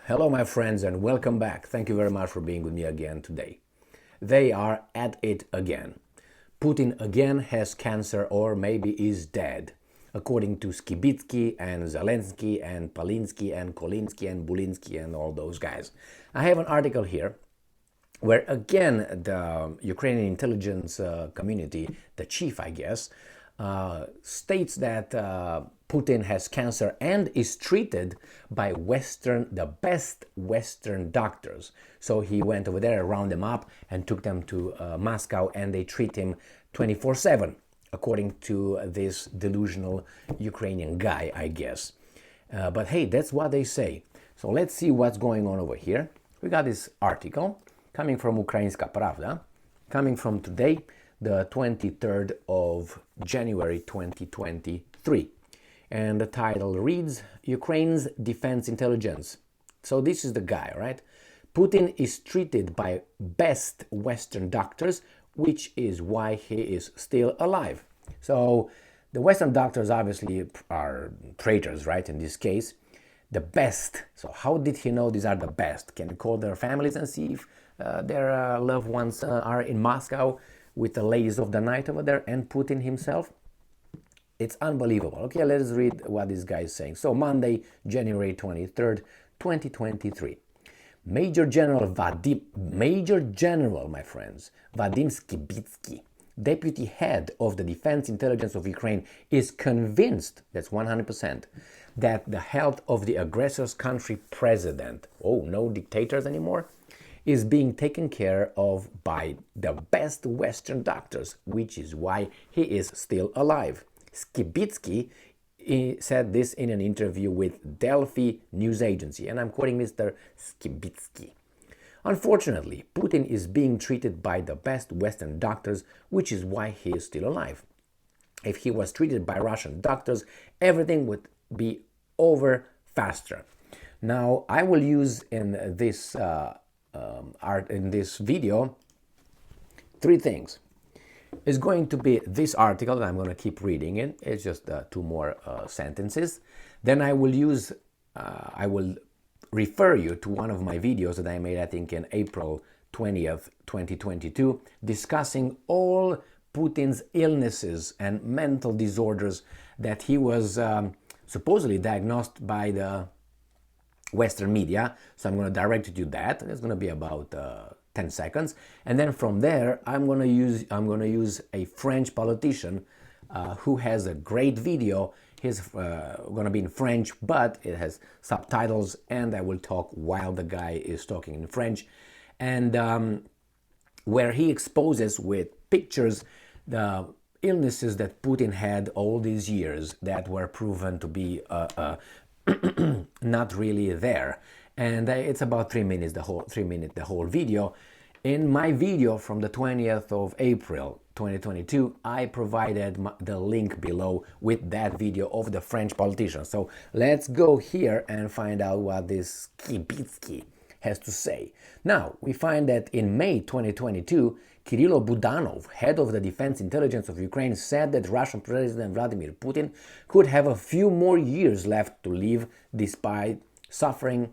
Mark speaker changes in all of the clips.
Speaker 1: Hello, my friends, and welcome back. Thank you very much for being with me again today. They are at it again. Putin again has cancer or maybe is dead, according to Skibitsky and Zelensky and Palinsky and Kolinsky and Bulinsky and all those guys. I have an article here where again the Ukrainian intelligence community, the chief, I guess, states that Putin has cancer and is treated by the best Western doctors. So he went over there, round them up, and took them to Moscow, and they treat him 24/7, according to this delusional Ukrainian guy, I guess. But hey, that's what they say. So let's see what's going on over here. We got this article coming from Ukrainska Pravda, coming from today, the 23rd of January 2023. And the title reads, Ukraine's Defense Intelligence. So this is the guy, right? Putin is treated by best Western doctors, which is why he is still alive. So the Western doctors obviously are traitors, right, in this case. The best. So how did he know these are the best? Can he call their families and see if their loved ones are in Moscow with the ladies of the night over there and Putin himself? It's unbelievable. Okay, let's read what this guy is saying. So Monday, January 23rd, 2023. Major General, my friends, Vadim Skibitsky, deputy head of the Defense Intelligence of Ukraine, is convinced, that's 100%, that the health of the aggressor's country president, oh, no dictators anymore, is being taken care of by the best Western doctors, which is why he is still alive. Skibitsky said this in an interview with Delphi news agency, and I'm quoting Mr. Skibitsky. Unfortunately, Putin is being treated by the best Western doctors, which is why he is still alive. If he was treated by Russian doctors, everything would be over faster. Now, I will use in this video three things. It's going to be this article, and I'm going to keep reading it. It's just two more sentences. Then I will refer you to one of my videos that I made, I think, in April 20th, 2022, discussing all Putin's illnesses and mental disorders that he was supposedly diagnosed by the Western media. So I'm going to direct you to that. It's going to be about 10 seconds, and then from there I'm going to use a French politician who has a great video. He's going to be in French, but it has subtitles, and I will talk while the guy is talking in French, and where he exposes with pictures the illnesses that Putin had all these years that were proven to be not really there. And it's about 3 minutes, the whole video. In my video from the 20th of April 2022, I provided the link below with that video of the French politician. So let's go here and find out what this Skibitsky has to say. Now, we find that in May 2022, Kirilo Budanov, head of the Defense Intelligence of Ukraine, said that Russian President Vladimir Putin could have a few more years left to live despite suffering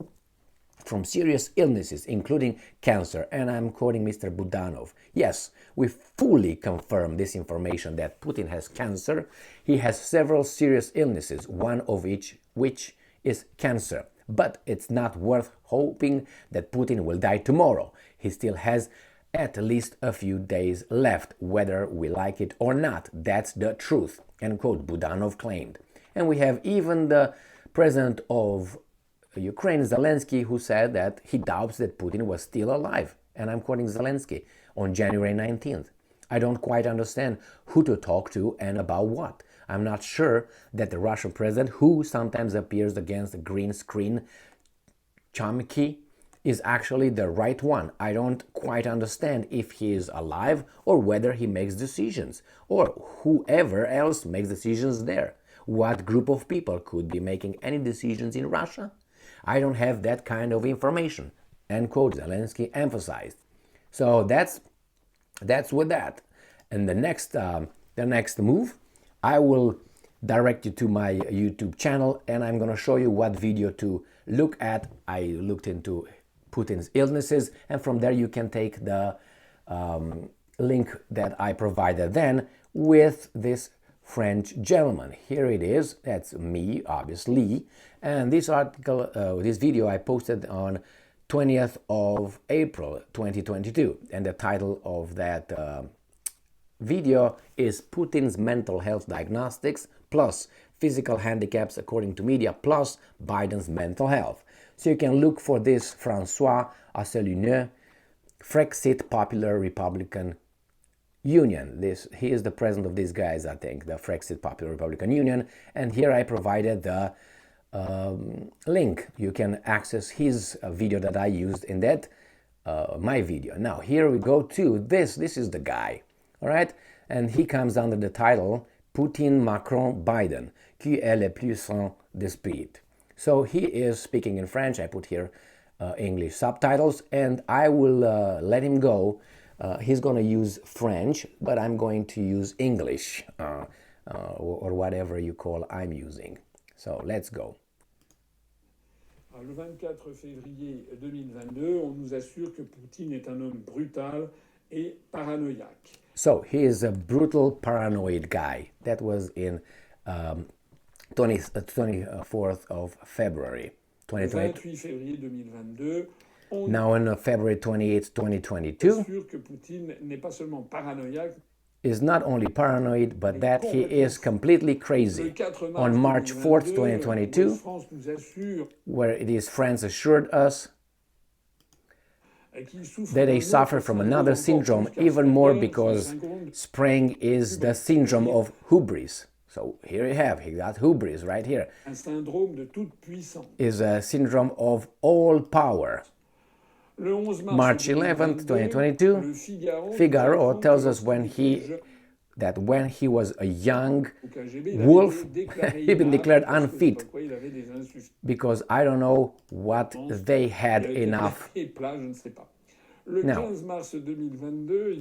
Speaker 1: from serious illnesses, including cancer. And I'm quoting Mr. Budanov. Yes, we fully confirm this information that Putin has cancer. He has several serious illnesses, one of which is cancer. But it's not worth hoping that Putin will die tomorrow. He still has at least a few days left, whether we like it or not. That's the truth, end quote, Budanov claimed. And we have even the president of Ukraine, Zelensky, who said that he doubts that Putin was still alive. And I'm quoting Zelensky on January 19th. I don't quite understand who to talk to and about what. I'm not sure that the Russian president, who sometimes appears against the green screen, Chomsky, is actually the right one. I don't quite understand if he is alive or whether he makes decisions, or whoever else makes decisions there. What group of people could be making any decisions in Russia? I don't have that kind of information, end quote, Zelensky emphasized. So that's with that. And the next move, I will direct you to my YouTube channel, and I'm going to show you what video to I looked into Putin's illnesses, and from there you can take the link that I provided then with this French gentleman. Here it is. That's me, obviously. And this article, this video I posted on 20th of April 2022. And the title of that video is Putin's mental health diagnostics plus physical handicaps according to media plus Biden's mental health. So you can look for this François Asselineau, Frexit Popular Republican Union. He is the president of these guys, I think, the Frexit Popular Republican Union. And here I provided the link. You can access his video that I used in that my video. Now here we go to this. This is the guy, all right, and he comes under the title Putin, Macron, Biden, qui est le plus sain d'esprit. So he is speaking in French. I put here English subtitles, and I will let him go. He's going to use French, but I'm going to use English or whatever you call I'm using. So let's go.
Speaker 2: Le 24 février 2022, on nous assure que Poutine est un homme brutal et paranoïaque.
Speaker 1: So he is a brutal, paranoid guy. That was in 24th of February 2022.
Speaker 2: 28 février 2022.
Speaker 1: Now on February 28th, 2022,
Speaker 2: sûr que Poutine n'est pas seulement paranoïaque,
Speaker 1: is not only paranoid, but that he is completely crazy. On March 4th, 2022, where it is France assured us that they suffer from another syndrome, even more because spring is the syndrome of hubris. So here you have, he got hubris right here. Is a syndrome of all power. March 11th, 2022, Figaro tells us when he was a young wolf, he been declared unfit because I don't know what they had enough. Now,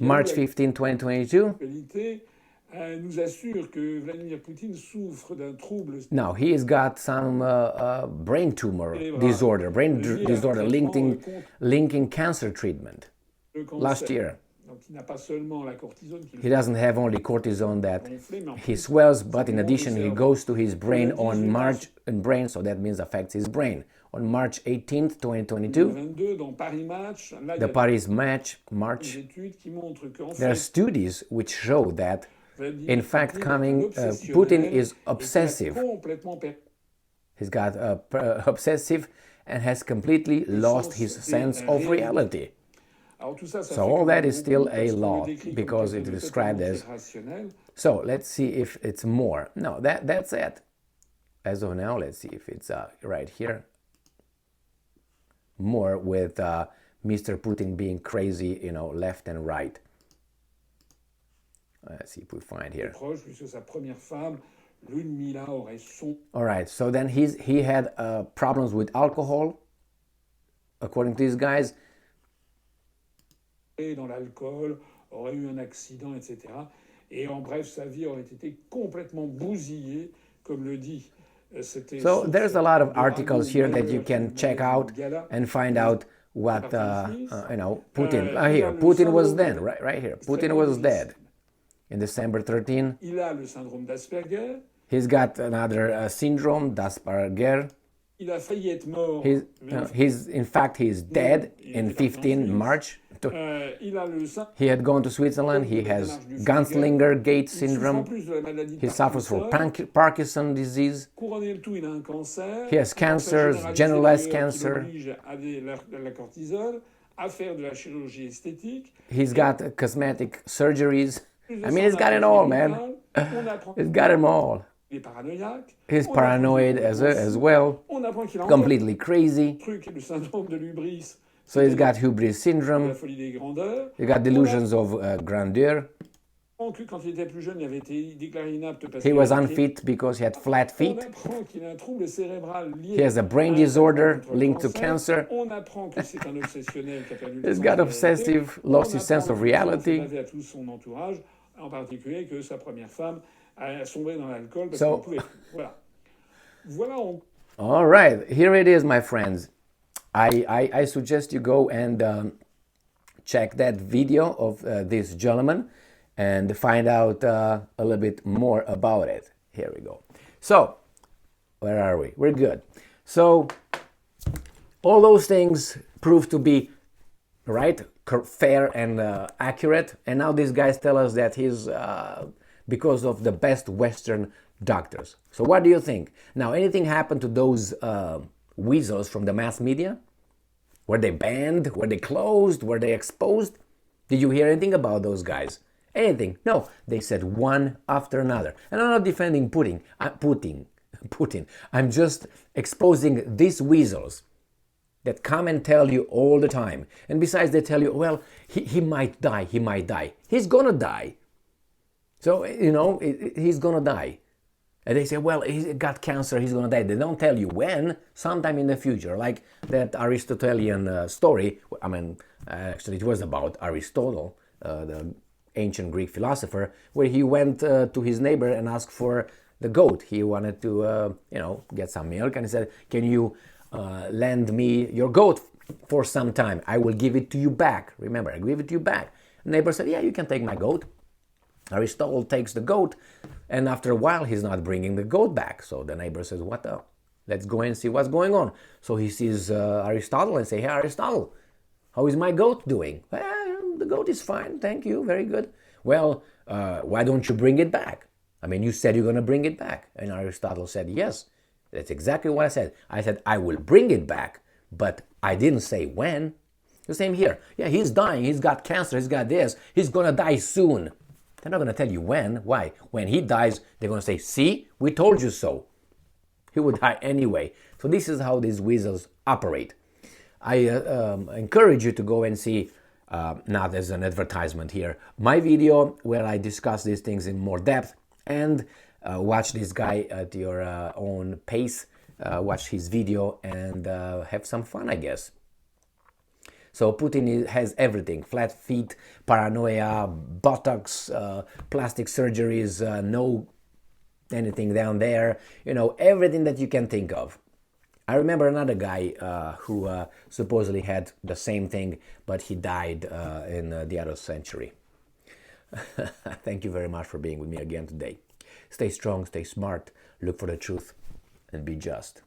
Speaker 1: March 15, 2022,
Speaker 2: nous assure que Vladimir Poutine souffre d'un trouble.
Speaker 1: Now he's got some brain tumor disorder, linking cancer treatment last year. He doesn't have only cortisone that he swells, but in addition he goes to his brain on March, so that means affects his brain. On March 18th, 2022, the Paris March, there are studies which show that in fact, Putin is obsessive. He's got obsessive and has completely lost his sense of reality. So all that is still a law because it is described as. So let's see if it's more. No, that's it. As of now, let's see if it's right here. More with Mr. Putin being crazy, left and right. Let's see if we find here. All right, so then he had problems with alcohol, according to these guys.
Speaker 2: Dans l'alcool, aurait eu un accident, etc. Et en bref, sa vie aurait été complètement bousillée, comme le dit.
Speaker 1: So there's a lot of articles here that you can check out and find out what Putin. Here, Putin was then, right here. Putin was dead. In December 13, he's got another syndrome, d'Asperger. He's dead in 15 March. He had gone to Switzerland. He has Gunslinger Gate syndrome. He suffers from Parkinson's disease. He has cancer, generalized cancer. He's got cosmetic surgeries. I mean, he's got it all, man. He's got them all. He's paranoid as well, completely crazy. So he's got hubris syndrome. He got delusions of grandeur. He was unfit because he had flat feet. He has a brain disorder linked to cancer. He's got obsessive, lost his sense of reality.
Speaker 2: En particulier que sa première femme a sombré dans l'alcool parce
Speaker 1: so,
Speaker 2: qu'elle pouvait. Voilà.
Speaker 1: All right, here it is, my friends. I suggest you go and check that video of this gentleman and find out a little bit more about it. Here we go. So, where are we? We're good. So, all those things prove to be right, fair and accurate. And now these guys tell us that he's because of the best Western doctors. So what do you think? Now, anything happened to those weasels from the mass media? Were they banned? Were they closed? Were they exposed? Did you hear anything about those guys? Anything? No. They said one after another. And I'm not defending Putin. Putin. I'm just exposing these weasels that come and tell you all the time. And besides, they tell you, well, he might die, he might die. He's gonna die. So, he's gonna die. And they say, well, he got cancer, he's gonna die. They don't tell you when, sometime in the future. Like that Aristotelian story. I mean, actually, it was about Aristotle, the ancient Greek philosopher, where he went to his neighbor and asked for the goat. He wanted to, get some milk, and he said, can you lend me your goat for some time? I will give it to you back. Remember, I give it to you back. The neighbor said, yeah, you can take my goat. Aristotle takes the goat, and after a while, he's not bringing the goat back. So the neighbor says, what the? Let's go and see what's going on. So he sees Aristotle and say, hey, Aristotle, how is my goat doing? Well, the goat is fine, thank you, very good. Well, why don't you bring it back? I mean, you said you're going to bring it back. And Aristotle said, yes, that's exactly what I said. I said, I will bring it back, but I didn't say when. The same here. Yeah, he's dying, he's got cancer, he's got this, he's going to die soon. They're not going to tell you when. Why? When he dies, they're going to say, see, we told you so. He would die anyway. So this is how these weasels operate. I encourage you to go and see, not as an advertisement here, my video where I discuss these things in more depth, and watch this guy at your own pace, watch his video and have some fun, I guess. So Putin has everything: flat feet, paranoia, Botox, plastic surgeries, no anything down there, everything that you can think of. I remember another guy who supposedly had the same thing, but he died in the other century. Thank you very much for being with me again today. Stay strong, stay smart, look for the truth, and be just.